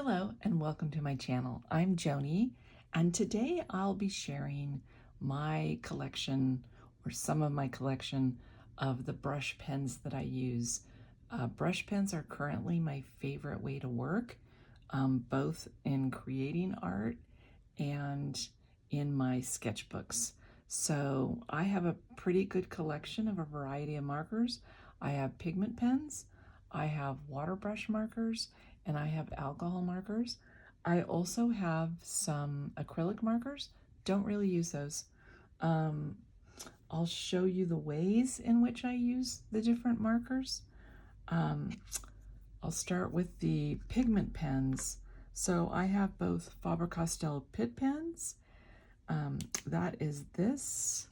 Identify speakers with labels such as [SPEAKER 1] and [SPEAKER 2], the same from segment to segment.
[SPEAKER 1] Hello and welcome to my channel. I'm Joni, and today I'll be sharing my collection or some of my collection of the brush pens that I use. Brush pens are currently my favorite way to work, both in creating art and in my sketchbooks. So I have a pretty good collection of a variety of markers. I have pigment pens, I have water brush markers, and I have alcohol markers. I also have some acrylic markers. Don't really use those. I'll show you the ways in which I use the different markers. I'll start with the pigment pens. So I have both Faber-Castell Pitt pens. That is this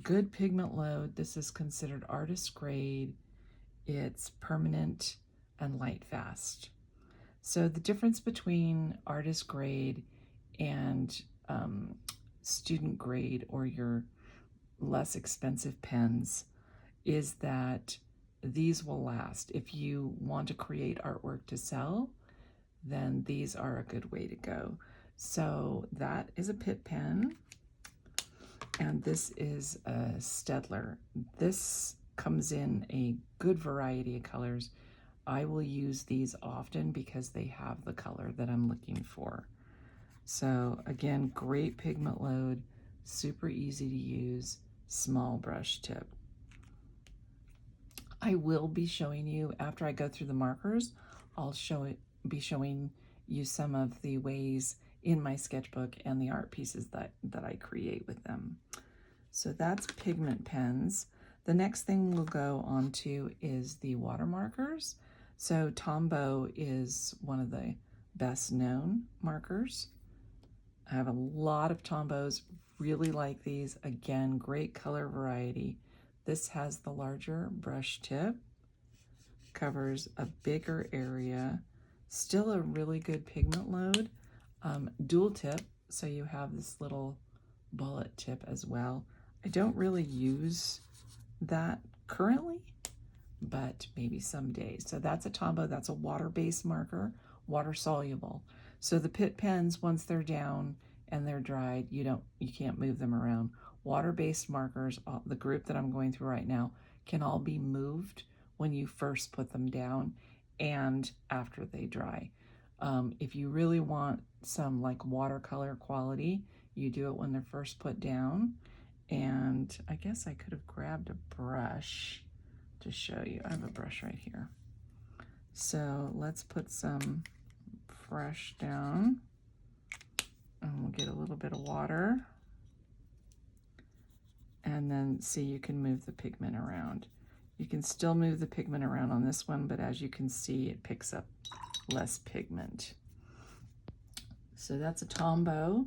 [SPEAKER 1] good pigment load. This is considered artist grade. It's permanent and light fast. So the difference between artist grade and student grade or your less expensive pens is that these will last. If you want to create artwork to sell, then these are a good way to go. So that is a Pitt pen, and this is a Staedtler. This comes in a good variety of colors. I will use these often because they have the color that I'm looking for. So again, great pigment load, super easy to use, small brush tip. I will be showing you, after I go through the markers, I'll be showing you some of the ways in my sketchbook and the art pieces that I create with them. So that's pigment pens. The next thing we'll go on to is the water markers. So Tombow is one of the best known markers. I have a lot of Tombows, really like these. Again, great color variety. This has the larger brush tip, covers a bigger area, still a really good pigment load, dual tip, so you have this little bullet tip as well. I don't really use that currently, but maybe someday. So that's a Tombow, that's a water-based marker, water soluble. So the Pitt pens, once they're down and they're dried, you can't move them around. Water-based markers, the group that I'm going through right now, can all be moved when you first put them down and after they dry. If you really want some like watercolor quality, you do it when they're first put down. And I guess I could have grabbed a brush to show you. I have a brush right here. So let's put some fresh down, and we'll get a little bit of water. And then see, you can move the pigment around. You can still move the pigment around on this one, but as you can see, it picks up less pigment. So that's a Tombow.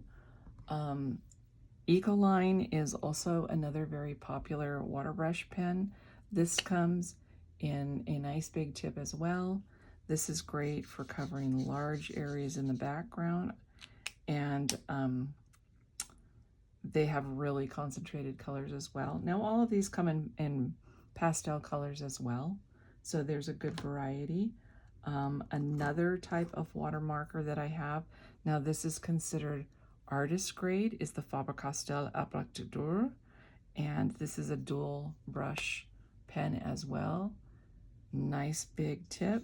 [SPEAKER 1] Ecoline is also another very popular water brush pen. This comes in a nice big tip as well. This is great for covering large areas in the background, and they have really concentrated colors as well. Now all of these come in pastel colors as well, so there's a good variety. Another type of water marker that I have, now this is considered artist grade, is the Faber-Castell Applicateur, and this is a dual brush pen as well. Nice big tip,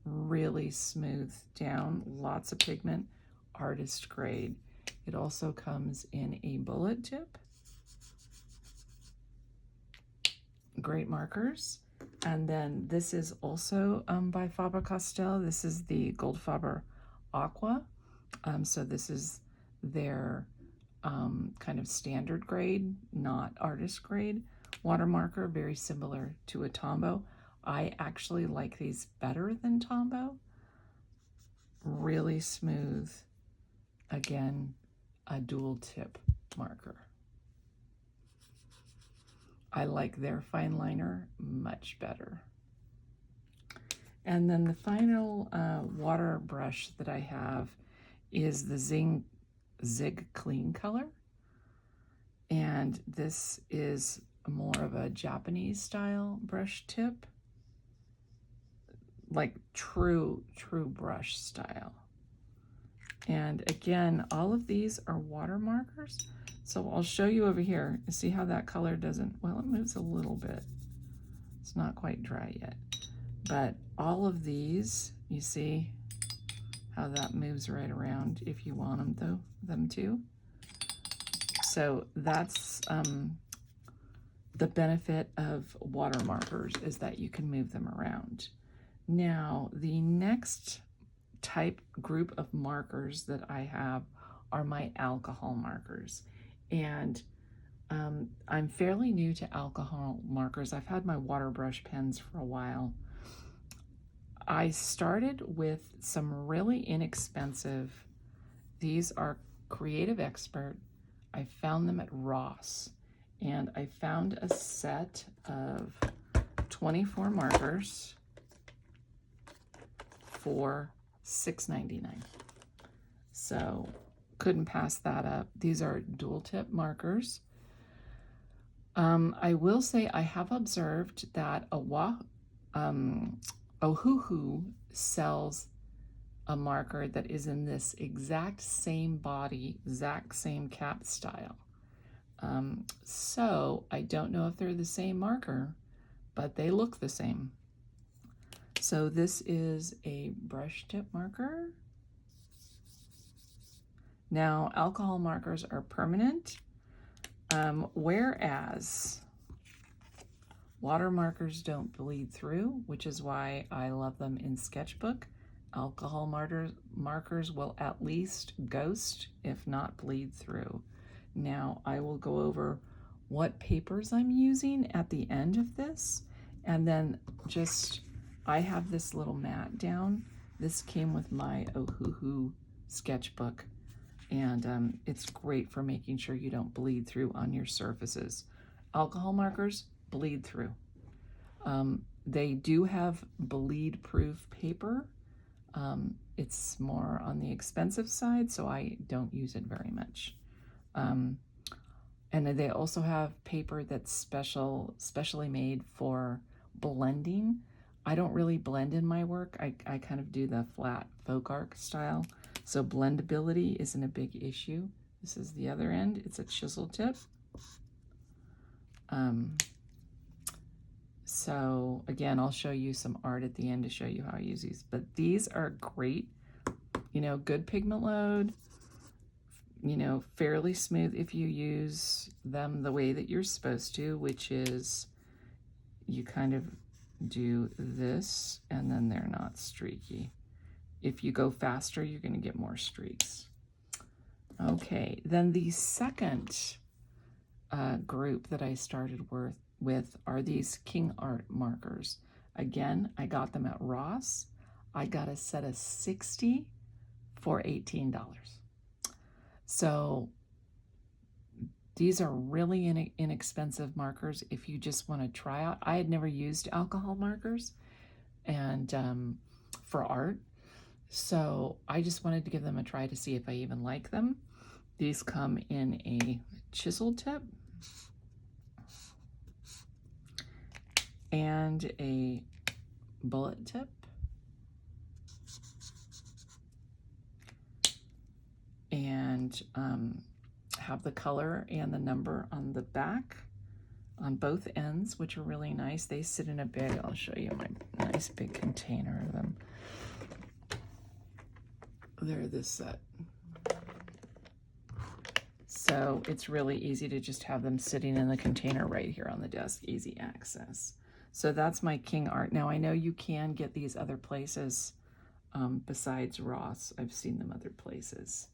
[SPEAKER 1] really smooth down, lots of pigment, artist grade. It also comes in a bullet tip. Great markers. And then this is also by Faber-Castell. This is the Goldfaber Aqua. So this is their kind of standard grade, not artist grade water marker, very similar to a Tombow. I actually like these better than Tombow. Really smooth. Again, a dual tip marker. I like their fine liner much better. And then the final water brush that I have is the Zig Clean color. And this is more of a Japanese style brush tip. like true brush style. And again, all of these are water markers. So I'll show you over here. See how that color doesn't, well, it moves a little bit. It's not quite dry yet. But all of these, you see how that moves right around if you want them to. So that's the benefit of water markers, is that you can move them around. Now, the next group of markers that I have are my alcohol markers. And I'm fairly new to alcohol markers. I've had my water brush pens for a while. I started with some really inexpensive, these are Creative Expert. I found them at Ross, and I found a set of 24 markers for $6.99. So couldn't pass that up. These are dual tip markers. I will say I have observed that Ohuhu sells a marker that is in this exact same body, exact same cap style. So I don't know if they're the same marker, but they look the same. So this is a brush tip marker. Now, alcohol markers are permanent, whereas water markers don't bleed through, which is why I love them in sketchbook. Alcohol markers will at least ghost, if not bleed through. Now, I will go over what papers I'm using at the end of this, and then I have this little mat down. This came with my Ohuhu sketchbook, and it's great for making sure you don't bleed through on your surfaces. Alcohol markers bleed through. They do have bleed-proof paper. It's more on the expensive side, so I don't use it very much. And they also have paper that's specially made for blending. I don't really blend in my work. I kind of do the flat folk arc style. So blendability isn't a big issue. This is the other end. It's a chisel tip. So again, I'll show you some art at the end to show you how I use these. But these are great, good pigment load, fairly smooth if you use them the way that you're supposed to, which is you kind of do this and then they're not streaky. If you go faster, you're going to get more streaks. Okay, then the second group that I started with are these King Art markers. Again, I got them at Ross. I got a set of 60 for $18. So these are really inexpensive markers if you just want to try out. I had never used alcohol markers and for art, so I just wanted to give them a try to see if I even like them. These come in a chisel tip and a bullet tip. And have the color and the number on the back on both ends, which are really nice. They sit in a big, I'll show you my nice big container of them. They're this set. So it's really easy to just have them sitting in the container right here on the desk, easy access. So that's my King Art. Now I know you can get these other places besides Ross. I've seen them other places.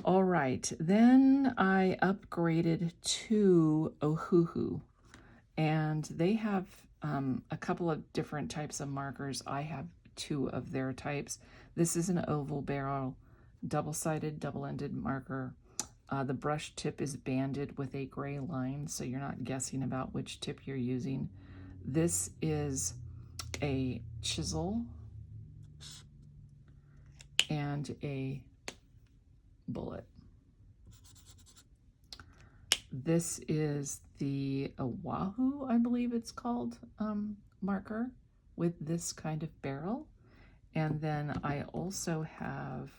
[SPEAKER 1] All right, then I upgraded to Ohuhu, and they have a couple of different types of markers. I have two of their types. This is an oval barrel, double-sided, double-ended marker. The brush tip is banded with a gray line, so you're not guessing about which tip you're using. This is a chisel and a bullet. This is the Ohuhu, I believe it's called, marker. with this kind of barrel. And then I also have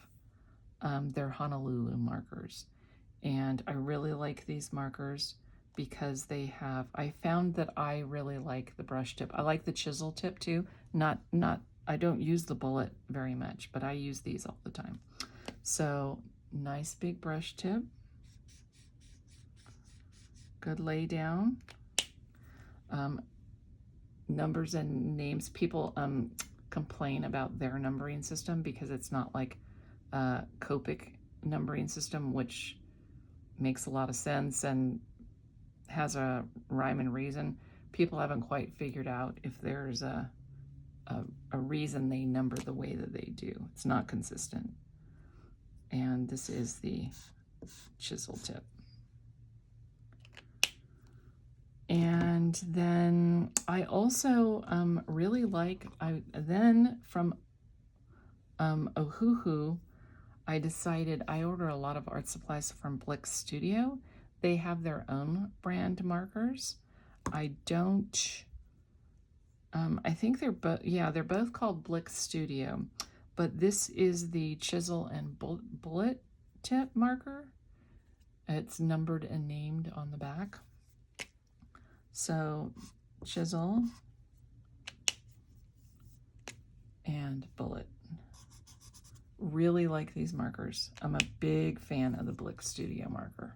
[SPEAKER 1] their Honolulu markers. And I really like these markers because they have, I found that I really like the brush tip. I like the chisel tip too. I don't use the bullet very much, but I use these all the time. So nice big brush tip. Good lay down. Numbers and names. People complain about their numbering system because it's not like a Copic numbering system, which makes a lot of sense and has a rhyme and reason. People haven't quite figured out if there's a reason they number the way that they do. It's not consistent. And this is the chisel tip. And then I also really like, then from Ohuhu, I decided I order a lot of art supplies from Blick Studio. They have their own brand markers. I don't, I think they're both, yeah, they're both called Blick Studio, but this is the chisel and bullet tip marker. It's numbered and named on the back. So chisel and bullet. Really like these markers. I'm a big fan of the Blick Studio marker.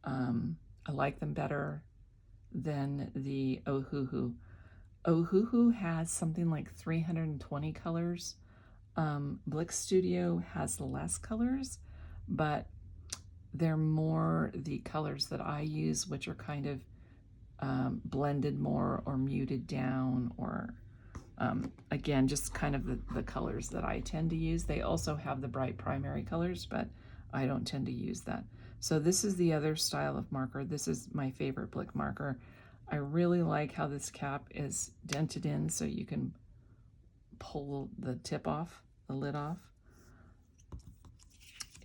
[SPEAKER 1] I like them better than the Ohuhu. Ohuhu has something like 320 colors. Blick Studio has less colors, but they're more the colors that I use, which are kind of blended more or muted down, or again, just kind of the colors that I tend to use. They also have the bright primary colors, but I don't tend to use that. So this is the other style of marker. This is my favorite Blick marker. I really like how this cap is dented in so you can pull the tip off, the lid off.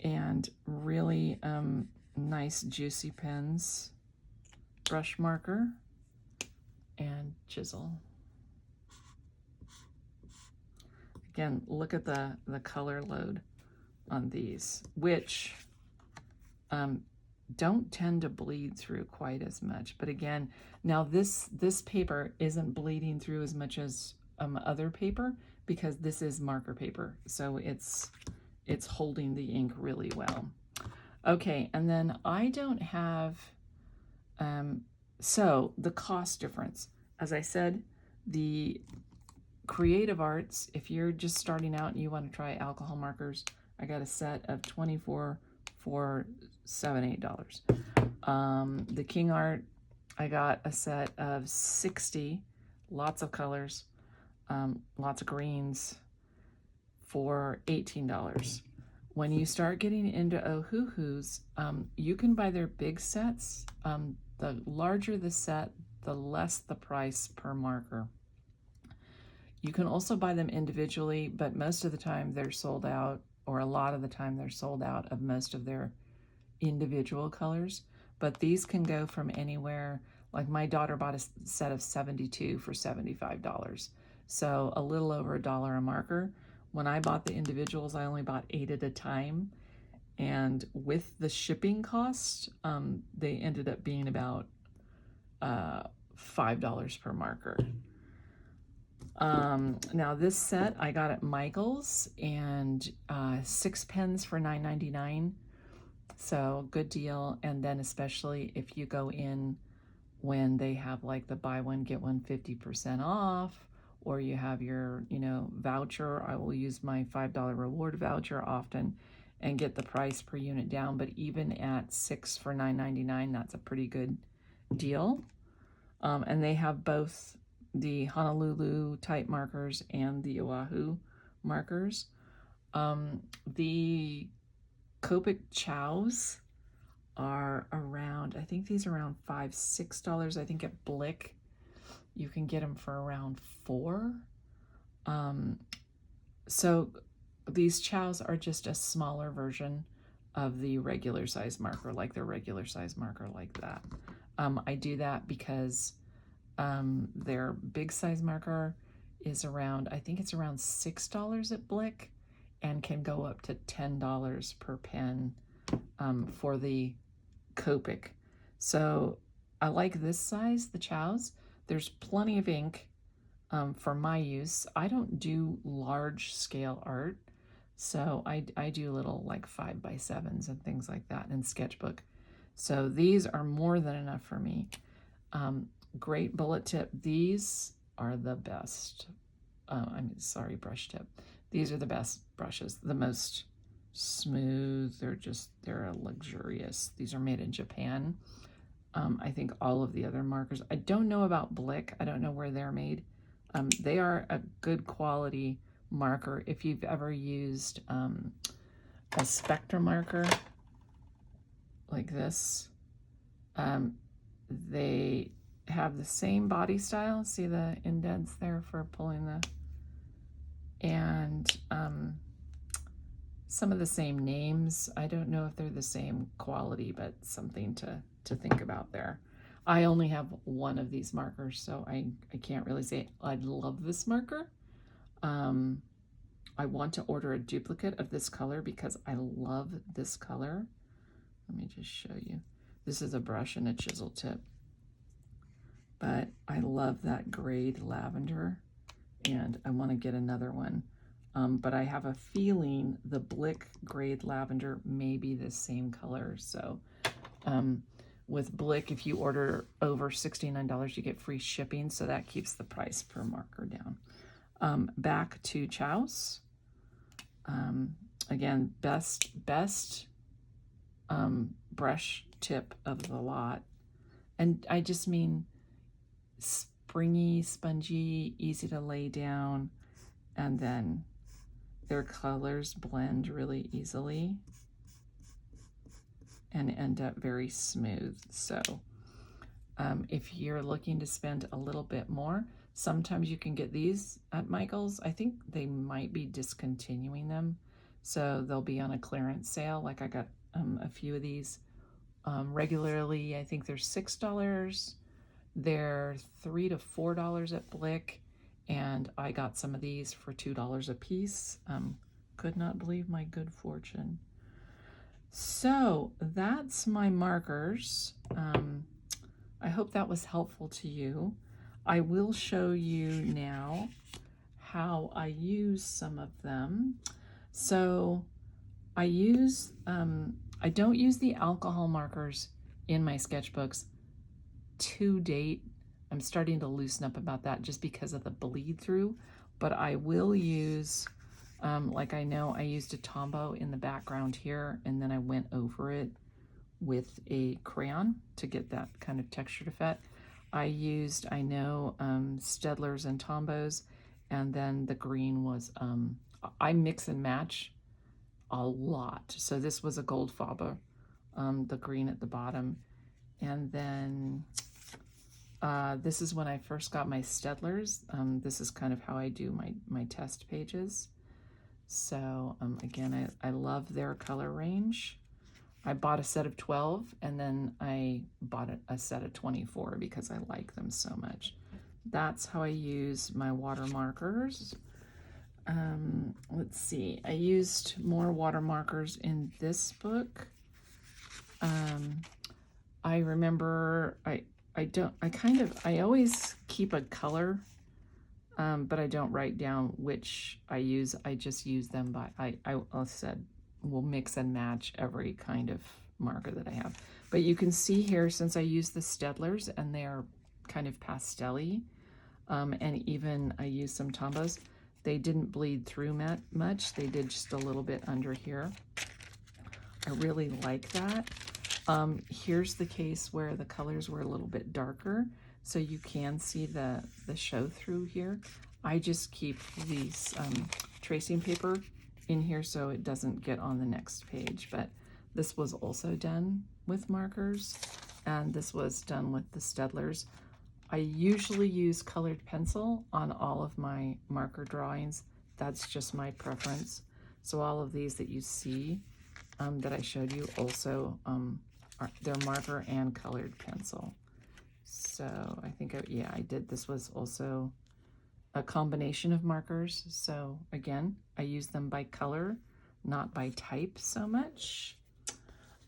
[SPEAKER 1] And really nice juicy pens, brush marker, and chisel. Again, look at the color load on these, which don't tend to bleed through quite as much. But again, now this paper isn't bleeding through as much as other paper because this is marker paper, so it's holding the ink really well. Okay, and then I don't have, so the cost difference. As I said, the Creative Arts, if you're just starting out and you want to try alcohol markers, I got a set of 24 for $7-8. The King Art, I got a set of 60, lots of colors, lots of greens, for $18. When you start getting into Ohuhu's, you can buy their big sets. The larger the set, the less the price per marker. You can also buy them individually, but most of the time they're sold out, or a lot of the time they're sold out of most of their individual colors. But these can go from anywhere, like my daughter bought a set of 72 for $75. So a little over $1 a marker. When I bought the individuals, I only bought 8 at a time. And with the shipping cost, they ended up being about $5 per marker. Now this set I got at Michael's, and 6 pens for $9.99. So good deal. And then especially if you go in when they have like the buy one, get one 50% off, or you have your, voucher. I will use my $5 reward voucher often and get the price per unit down. But even at 6 for $9.99, that's a pretty good deal. And they have both the Honolulu type markers and the Oahu markers. The Copic Ciaos are around, I think these are around $5, $6. I think at Blick you can get them for around $4. So these Ciaos are just a smaller version of the regular size marker, like their regular size marker like that. I do that because their big size marker is around, I think it's around $6 at Blick, and can go up to $10 per pen for the Copic. So I like this size, the Ciaos. There's plenty of ink for my use. I don't do large scale art, so I do little like 5x7s and things like that in sketchbook. So these are more than enough for me. Great bullet tip. These are the best. Sorry, brush tip. These are the best brushes, the most smooth. They're luxurious. These are made in Japan. I think all of the other markers, I don't know about Blick. I don't know where they're made. They are a good quality marker. If you've ever used a Spectra marker like this, they have the same body style. See the indents there for pulling the, and some of the same names. I don't know if they're the same quality, but something to think about there. I only have one of these markers, so I can't really say I love this marker. I want to order a duplicate of this color because I love this color. Let me just show you. This is a brush and a chisel tip, but I love that grayed lavender, and I want to get another one. But I have a feeling the Blick grayed lavender may be the same color. So with Blick, if you order over $69, you get free shipping, so that keeps the price per marker down. Back to Ciao's. Again, best brush tip of the lot. And I just mean springy, spongy, easy to lay down, and then their colors blend really easily and end up very smooth. So if you're looking to spend a little bit more, sometimes you can get these at Michael's. I think they might be discontinuing them, so they'll be on a clearance sale. Like I got a few of these regularly. I think they're $6. They're $3 to $4 at Blick, and I got some of these for $2 a piece. Could not believe my good fortune. So that's my markers. I hope that was helpful to you. I will show you now how I use some of them. So I don't use the alcohol markers in my sketchbooks to date. I'm starting to loosen up about that just because of the bleed through, but I will use, like I know I used a Tombow in the background here, and then I went over it with a crayon to get that kind of textured effect. I used, I know, Staedtlers and Tombows, and then the green was, I mix and match a lot. So this was a gold Faba, the green at the bottom. And then this is when I first got my Staedtlers. This is kind of how I do my test pages. So again, I love their color range. I bought a set of 12, and then I bought a set of 24 because I like them so much. That's how I use my water markers. Let's see, I used more water markers in this book. I remember I always keep a color, but I don't write down which I use. I just use them by, I said, we'll mix and match every kind of marker that I have. But you can see here, since I use the Staedtlers and they're kind of pastel-y, and even I used some Tombows, they didn't bleed through much. They did just a little bit under here. I really like that. Here's the case where the colors were a little bit darker, so you can see the show through here. I just keep these tracing paper in here so it doesn't get on the next page, but this was also done with markers, and this was done with the Staedtlers. I usually use colored pencil on all of my marker drawings. That's just my preference. So all of these that you see that I showed you also they're marker and colored pencil. So I think, yeah, I did. This was also a combination of markers. So again, I use them by color, not by type so much.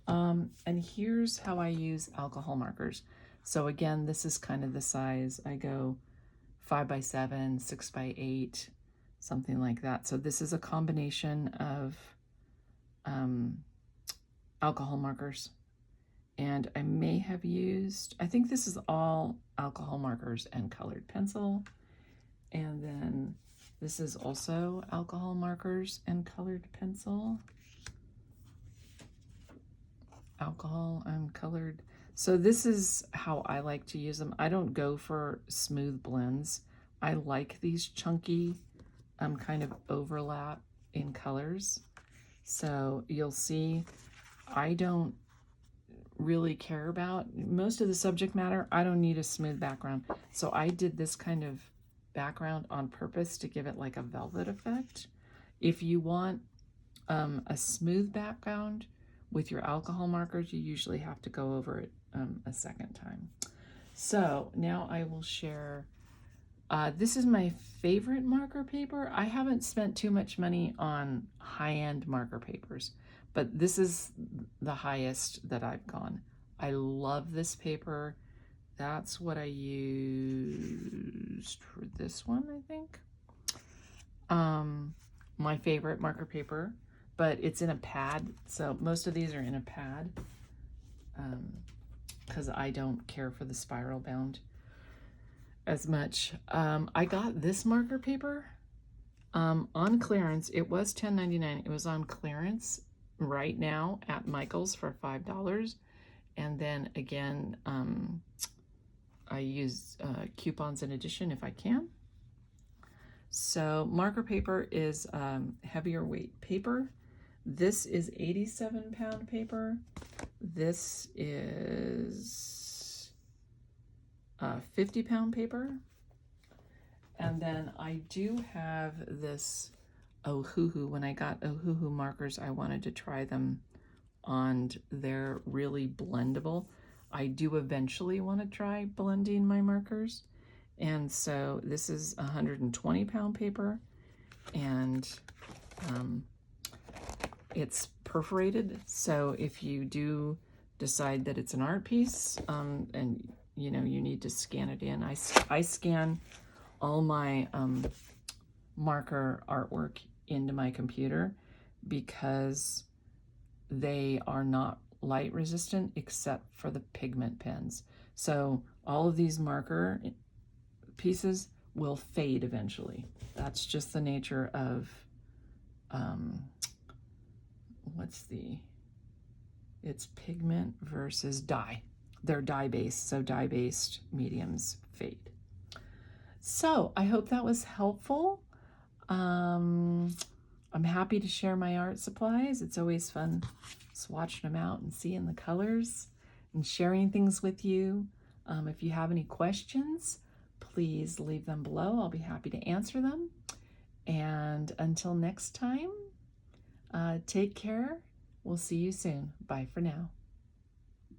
[SPEAKER 1] And here's how I use alcohol markers. So again, this is kind of the size. I go 5 by 7, 6 by 8, something like that. So this is a combination of alcohol markers. And I may have used, I think this is all alcohol markers and colored pencil. And then this is also alcohol markers and colored pencil. Alcohol and colored. So this is how I like to use them. I don't go for smooth blends. I like these chunky kind of overlap in colors. So you'll see I don't really care about most of the subject matter. I don't need a smooth background. So I did this kind of background on purpose to give it like a velvet effect. If you want a smooth background with your alcohol markers, you usually have to go over it a second time. So now I will share, this is my favorite marker paper. I haven't spent too much money on high-end marker papers, but this is the highest that I've gone. I love this paper. That's what I used for this one, I think. My favorite marker paper, but it's in a pad. So most of these are in a pad because I don't care for the spiral bound as much. I got this marker paper on clearance. It was $10.99. It was on clearance right now at Michael's for $5. And then again, I use coupons in addition if I can. So marker paper is heavier weight paper. This is 87-pound paper. This is 50-pound paper. And then I do have this Ohuhu. When I got Ohuhu markers, I wanted to try them on. They're really blendable. I do eventually want to try blending my markers. And so this is 120-pound paper, and it's perforated. So if you do decide that it's an art piece and you know you need to scan it in, I scan all my marker artwork into my computer because they are not light resistant except for the pigment pens. So all of these marker pieces will fade eventually. That's just the nature of it's pigment versus dye. They're dye-based, so dye-based mediums fade. So I hope that was helpful. I'm happy to share my art supplies. It's always fun swatching them out and seeing the colors and sharing things with you. If you have any questions, please leave them below. I'll be happy to answer them. And until next time, take care. We'll see you soon. Bye for now.